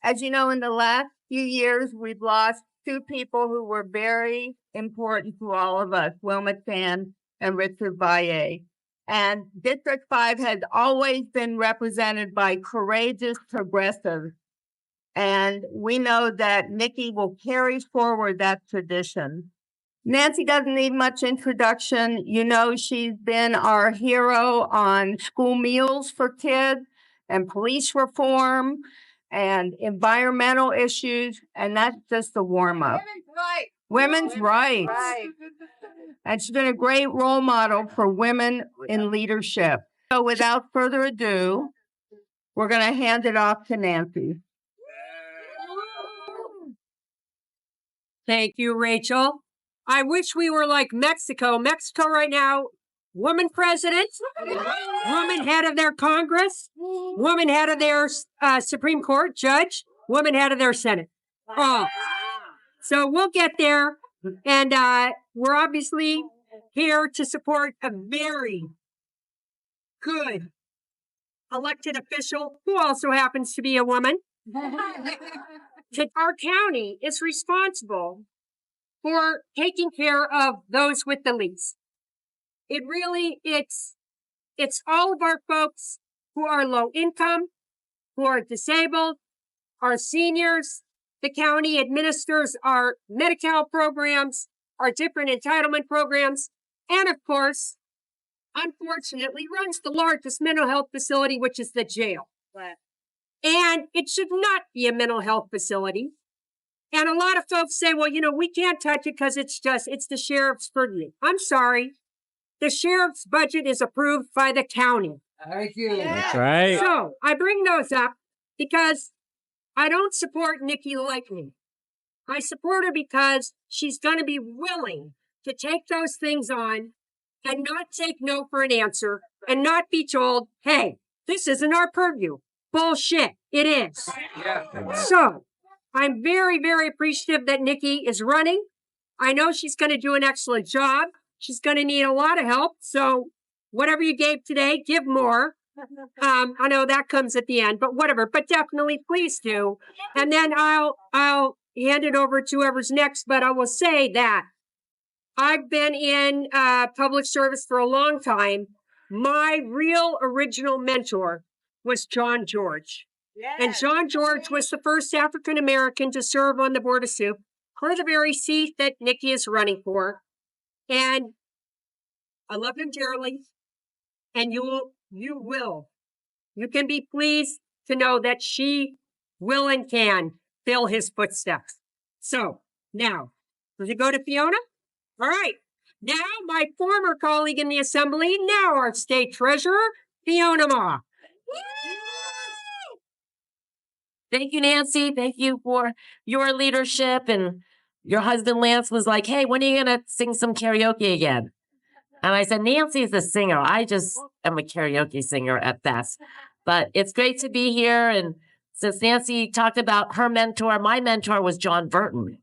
As you know, in the last few years, we've lost two people who were very important to all of us, Wilma Tan and Richard Valle. And District 5 has always been represented by courageous progressives. And we know that Nikki will carry forward that tradition. Nancy doesn't need much introduction. You know, she's been our hero on school meals for kids and police reform and environmental issues. And that's just a warm up. Women's rights. Right. And she's been a great role model for women in leadership. So without further ado, we're going to hand it off to Nancy. Thank you, Rachel. I wish we were like Mexico. Mexico right now, woman president, woman head of their Congress, woman head of their Supreme Court judge, woman head of their Senate. Oh. So we'll get there. And we're obviously here to support a very good elected official who also happens to be a woman. Our county is responsible for taking care of those with the least. It's all of our folks who are low income, who are disabled, our seniors. The county administers our Medi-Cal programs, our different entitlement programs, and of course, unfortunately, runs the largest mental health facility, which is the jail. And it should not be a mental health facility. And a lot of folks say, well, we can't touch it because it's the sheriff's purview. I'm sorry. The sheriff's budget is approved by the county. Thank you. That's right. So I bring those up because I don't support Nikki lightly. I support her because she's going to be willing to take those things on and not take no for an answer and not be told, hey, this isn't our purview. Bullshit. It is. Yeah. So I'm very, very appreciative that Nikki is running. I know she's going to do an excellent job. She's going to need a lot of help. So whatever you gave today, give more. I know that comes at the end, but whatever. But definitely, please do. And then I'll hand it over to whoever's next. But I will say that I've been in public service for a long time. My real original mentor was John George. Yes. And John George was the first African-American to serve on the Board of Soup for the very seat that Nikki is running for. And I love him dearly. And you can be pleased to know that she will and can fill his footsteps. So now, does it go to Fiona? All right. Now, my former colleague in the assembly, now our state treasurer, Fiona Ma. Thank you, Nancy. Thank you for your leadership. And your husband, Lance, was like, hey, when are you going to sing some karaoke again? And I said, Nancy's a singer. I just am a karaoke singer at best. But it's great to be here. And since Nancy talked about her mentor, my mentor was John Burton.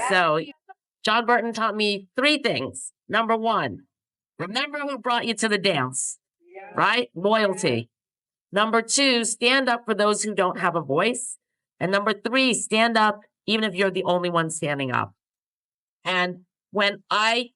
So John Burton taught me three things. Number one, remember who brought you to the dance, right? Loyalty. Number two, stand up for those who don't have a voice. And number three, stand up even if you're the only one standing up. And when I've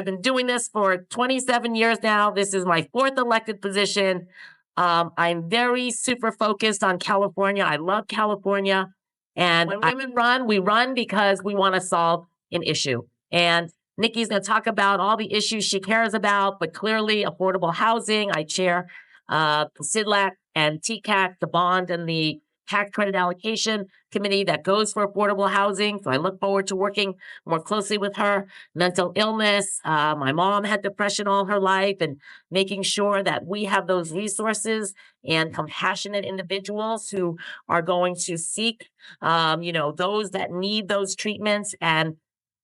been doing this for 27 years now. This is my fourth elected position. I'm very super focused on California. I love California. And when women run, we run because we want to solve an issue. And Nikki's going to talk about all the issues she cares about, but clearly affordable housing. I chair SIDLAC and TCAC, the bond and the tax credit allocation committee that goes for affordable housing. So I look forward to working more closely with her. Mental illness. My mom had depression all her life, and making sure that we have those resources and compassionate individuals who are going to seek, those that need those treatments. And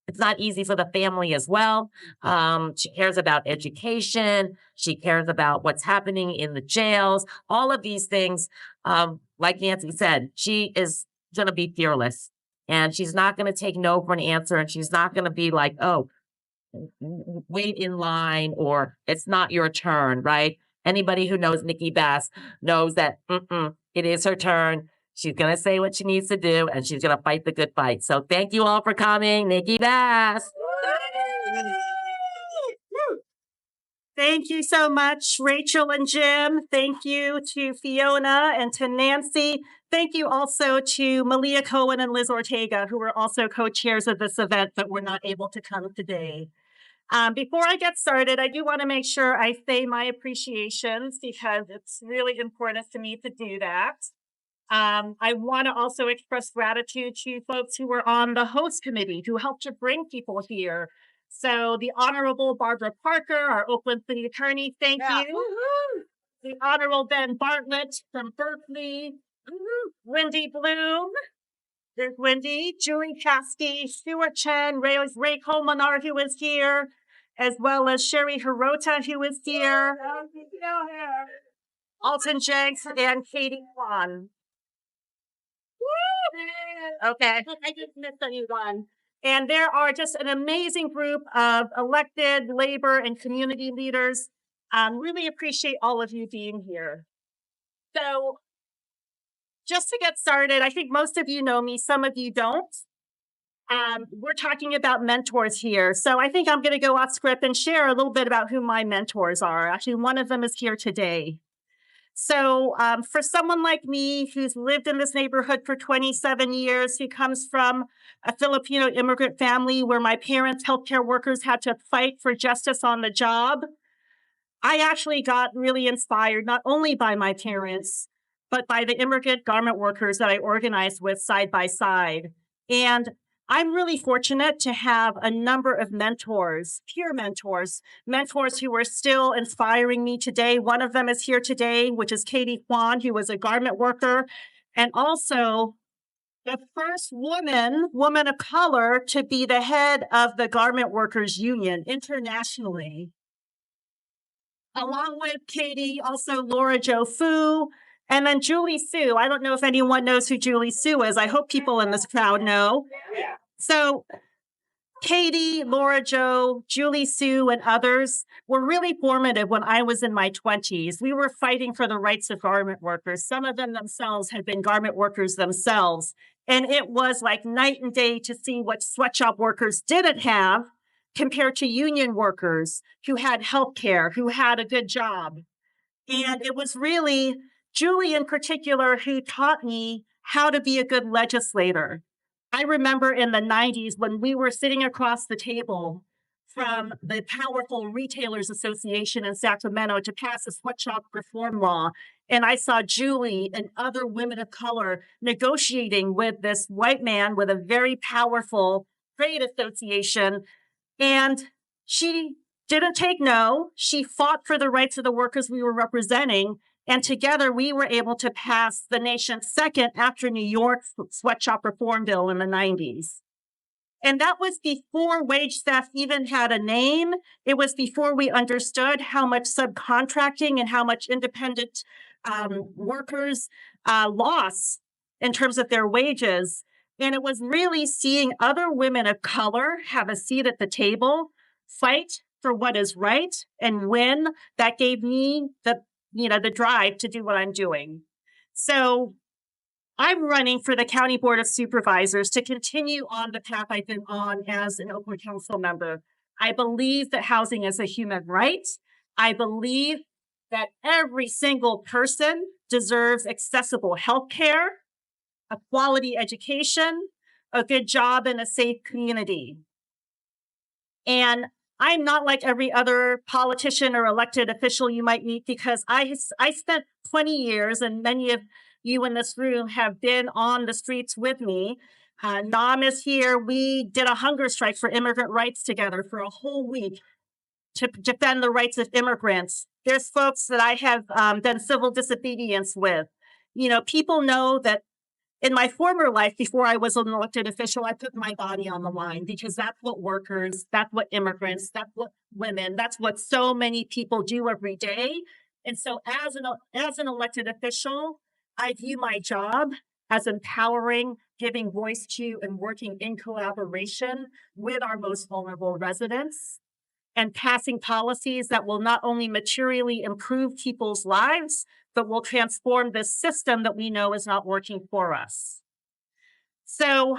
it's not easy for the family as well. She cares about education. She cares about what's happening in the jails, all of these things. Like Nancy said, she is going to be fearless, and she's not going to take no for an answer. And she's not going to be like, oh, wait in line, or it's not your turn, right? Anybody who knows Nikki Bass knows that it is her turn. She's going to say what she needs to do, and she's going to fight the good fight. So thank you all for coming. Nikki Bass. Thank you so much, Rachel and Jim. Thank you to Fiona and to Nancy. Thank you also to Malia Cohen and Liz Ortega, who were also co-chairs of this event but were not able to come today. Before I get started, I do want to make sure I say my appreciations because it's really important to me to do that. I want to also express gratitude to folks who were on the host committee who helped to bring people here. So the Honorable Barbara Parker, our Oakland City Attorney, thank you. The Honorable Ben Bartlett from Berkeley. Wendy Bloom. There's Wendy. Julie Chasky, Stuart Chen, Ray Colmenar, who is here, as well as Sherry Hirota, who is here. Alton Jenks and Katie Kwan. Okay, I just missed anyone. And there are just an amazing group of elected labor and community leaders. Really appreciate all of you being here. So just to get started, I think most of you know me, some of you don't. We're talking about mentors here. So I think I'm going to go off script and share a little bit about who my mentors are. Actually, one of them is here today. So for someone like me who's lived in this neighborhood for 27 years, who comes from a Filipino immigrant family where my parents, healthcare workers, had to fight for justice on the job, I actually got really inspired not only by my parents, but by the immigrant garment workers that I organized with side by side. And I'm really fortunate to have a number of mentors, peer mentors who are still inspiring me today. One of them is here today, which is Katie Kwan, who was a garment worker, and also the first woman of color to be the head of the Garment Workers Union internationally. Along with Katie, also Laura Jo Fu, and then Julie Sue. I don't know if anyone knows who Julie Sue is. I hope people in this crowd know. So Katie, Laura Jo, Julie Sue, and others were really formative when I was in my 20s. We were fighting for the rights of garment workers. Some of them themselves had been garment workers themselves. And it was like night and day to see what sweatshop workers didn't have compared to union workers who had health care, who had a good job. And it was really Julie in particular who taught me how to be a good legislator. I remember in the 90s when we were sitting across the table from the powerful Retailers Association in Sacramento to pass a sweatshop reform law. And I saw Julie and other women of color negotiating with this white man with a very powerful trade association. And she didn't take no. She fought for the rights of the workers we were representing. And together we were able to pass the nation's second after New York's sweatshop reform bill in the 90s. And that was before wage theft even had a name. It was before we understood how much subcontracting and how much independent workers lost in terms of their wages. And it was really seeing other women of color have a seat at the table, fight for what is right, and win. That gave me the drive to do what I'm doing. So I'm running for the County Board of Supervisors to continue on the path I've been on as an Oakland Council member. I believe that housing is a human right. I believe that every single person deserves accessible health care, a quality education, a good job, and a safe community. And I'm not like every other politician or elected official you might meet because I spent 20 years, and many of you in this room have been on the streets with me. Nam is here. We did a hunger strike for immigrant rights together for a whole week to defend the rights of immigrants. There's folks that I have done civil disobedience with. People know that in my former life, before I was an elected official, I put my body on the line because that's what workers, that's what immigrants, that's what women, that's what so many people do every day. And so as an elected official, I view my job as empowering, giving voice to, and working in collaboration with our most vulnerable residents. and passing policies that will not only materially improve people's lives, but will transform this system that we know is not working for us. So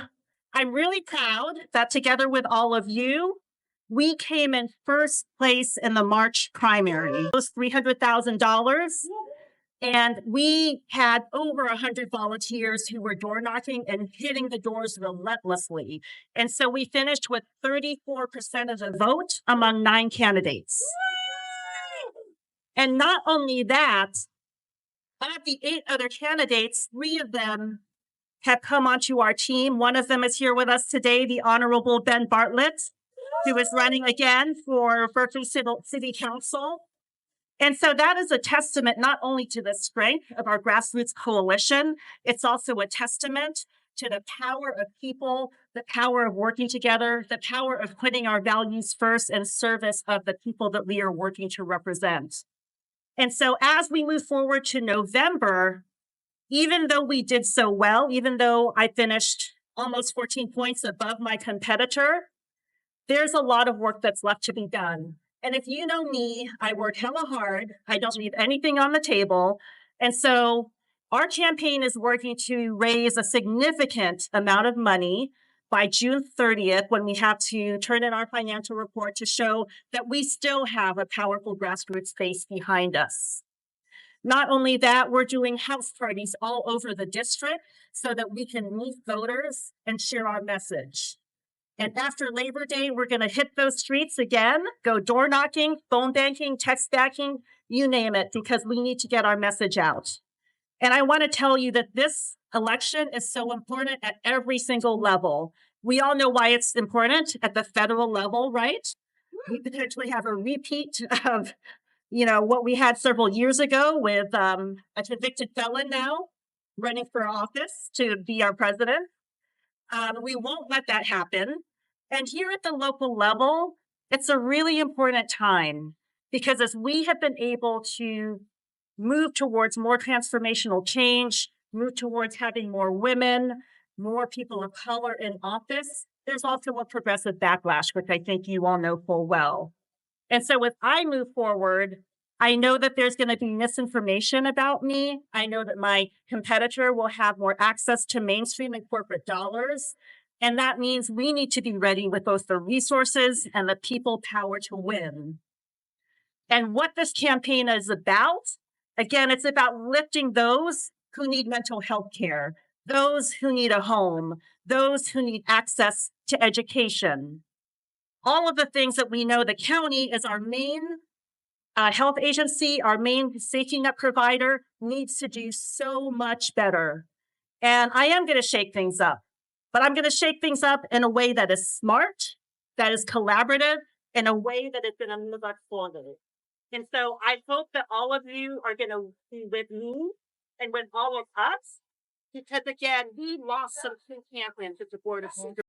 I'm really proud that together with all of you, we came in first place in the March primary. It was $300,000. And we had over 100 volunteers who were door knocking and hitting the doors relentlessly. And so we finished with 34% of the vote among 9 candidates. And not only that, of the 8 other candidates, 3 of them have come onto our team. One of them is here with us today, the Honorable Ben Bartlett, who is running again for Berkeley City Council. And so that is a testament not only to the strength of our grassroots coalition, it's also a testament to the power of people, the power of working together, the power of putting our values first in service of the people that we are working to represent. And so as we move forward to November, even though we did so well, even though I finished almost 14 points above my competitor, there's a lot of work that's left to be done. And if you know me, I work hella hard. I don't leave anything on the table. And so our campaign is working to raise a significant amount of money by June 30th, when we have to turn in our financial report to show that we still have a powerful grassroots base behind us. Not only that, we're doing house parties all over the district so that we can meet voters and share our message. And after Labor Day, we're going to hit those streets again, go door knocking, phone banking, text banking, you name it, because we need to get our message out. And I want to tell you that this election is so important at every single level. We all know why it's important at the federal level, right? We potentially have a repeat of, what we had several years ago with a convicted felon now running for office to be our president. We won't let that happen. And here at the local level, it's a really important time because as we have been able to move towards more transformational change, move towards having more women, more people of color in office, there's also a progressive backlash, which I think you all know full well. And so as I move forward, I know that there's going to be misinformation about me. I know that my competitor will have more access to mainstream and corporate dollars. And that means we need to be ready with both the resources and the people power to win. And what this campaign is about, again, it's about lifting those who need mental health care, those who need a home, those who need access to education. All of the things that we know the county is our main health agency, our main safety net provider, needs to do so much better. And I am going to shake things up. But I'm going to shake things up in a way that is smart, that is collaborative, in a way that is going to move us forward. And so I hope that all of you are going to be with me and with all of us, because again, we lost some key champions at the Board of Supervisors.